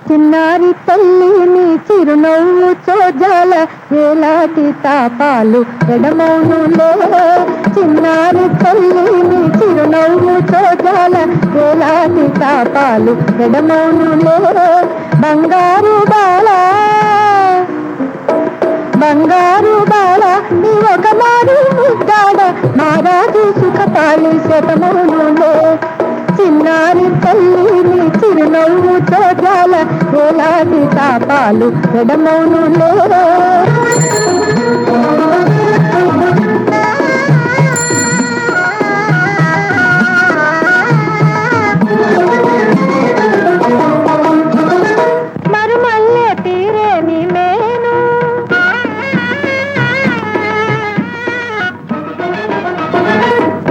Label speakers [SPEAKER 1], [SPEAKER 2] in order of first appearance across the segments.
[SPEAKER 1] చిన్నారి తల్లిని చిరునవ్వు చోజాల ఎలాంటి తాపాలు ఎడమౌనులే. చిన్నారి తల్లిని చిరునవ్వు చోజాల ఎలాంటి తాపాలు ఎడమౌనులే. బంగారు బాల బంగారు బాల నీ ఒక మారు ముద్దాడ మారాజు సుఖపాలి శతమౌనులే. చిన్నారి తల్లిని చిరునవ్వు చోజాల ఎలాంటి తాపాలు ఎడమౌనులే. మరుమల్లె తీరేని మేను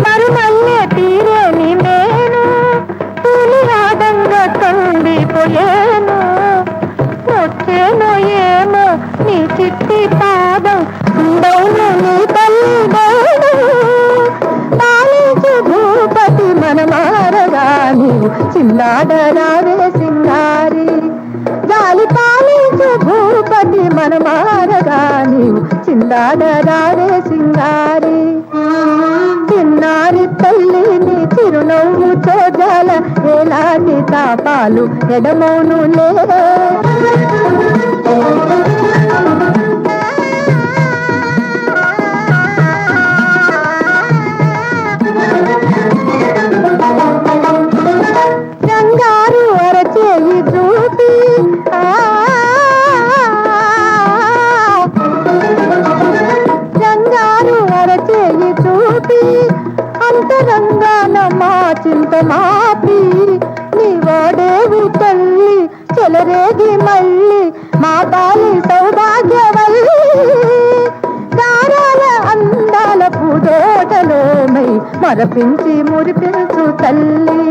[SPEAKER 1] మరుమల్లె తీరేని మేను పోయేను వచ్చేను ఏమో నీ చిట్టి పాదం ఉండవును నీ తల్లి పాలించు భూపతి మనమారగా నీవు చిన్నాడరావే సింగారి. గాలి పాలించు భూపతి మనమారగా నీవు చిన్నాడరావే సింగారి. చిన్నారి తల్లిని చిరునవ్వు చోజాల ఎలాంటి తాపాలు ఎడమౌనులే. రంగారు అరచేయి చూపి రంగారు అరచేయి చూపి అంతరంగాన మా చింత మాపి నీ వాడేవి తల్లి చెలరేగి మళ్ళీ మా పాలి సౌభాగ్యవల్లి. దారాల అందాల పూదోటలోమై మరపించి మురిపించు తల్లి.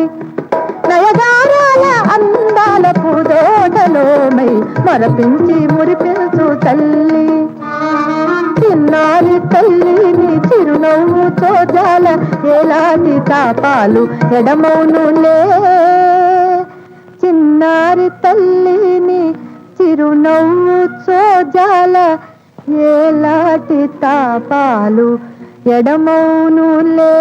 [SPEAKER 1] నయగారాల అందాల పూదోటలోమై మరపించి మురిపించు తల్లి. చిన్నారి తల్లిని చిరునవ్వు చోజాల ఎలాంటి తాపాలు ఎడమౌనులే. చిన్నారి తల్లిని చిరునవ్వు చోజాల ఎలాంటి తాపాలు ఎడమౌనులే.